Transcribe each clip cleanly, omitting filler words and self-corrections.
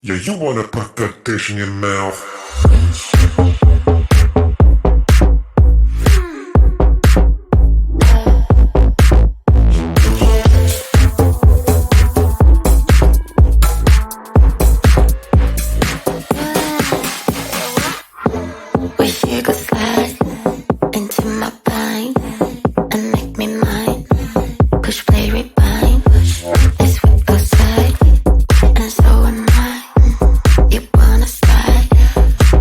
Yeah, you wanna put that dish in your mouth. Wish you could slide into my mind and make me mine. Push play rewind. It's sweet outside, and so am I. You wanna slide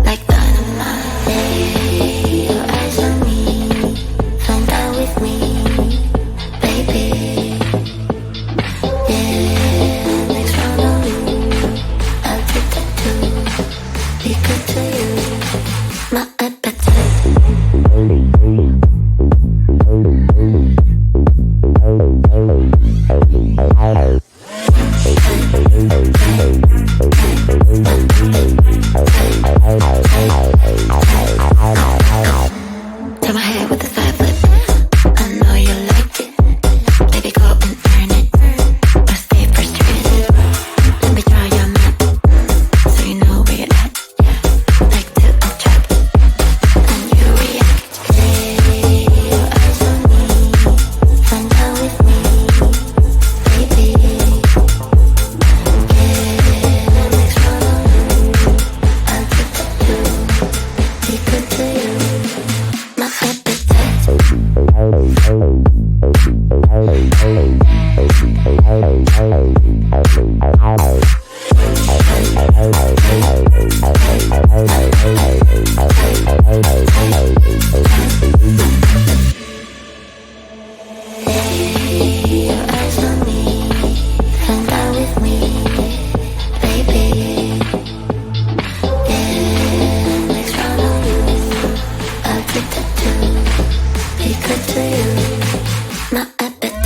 like dynamite. Lay your eyes on me, find out with me, baby. Yeah, next round on you, I'll take that too. Be good to you, my appetite. Turn my head with a side flip. I know you liked it. Baby, go and earn it. But stay frustrated. Let me draw your map, so you know where you're at. Like to a trap, and you react. Lay your eyes on me, find out with me, baby. Yeah, next round on you, I'll take that too. Be good to you, my appetite. Lay your eyes on me, find out with me, baby. Yeah, next round on you, I'll take that too. Be good to you, my appetite.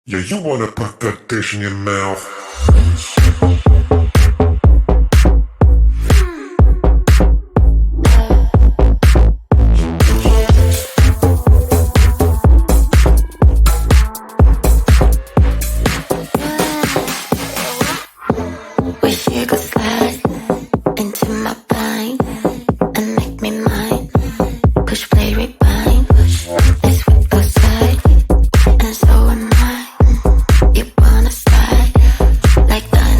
Yeah, you wanna put that dish in your mouth. Wish you could slide into my mind and make me mine. Push play rewind. Let's whip outside, and so am I. You wanna slide like that?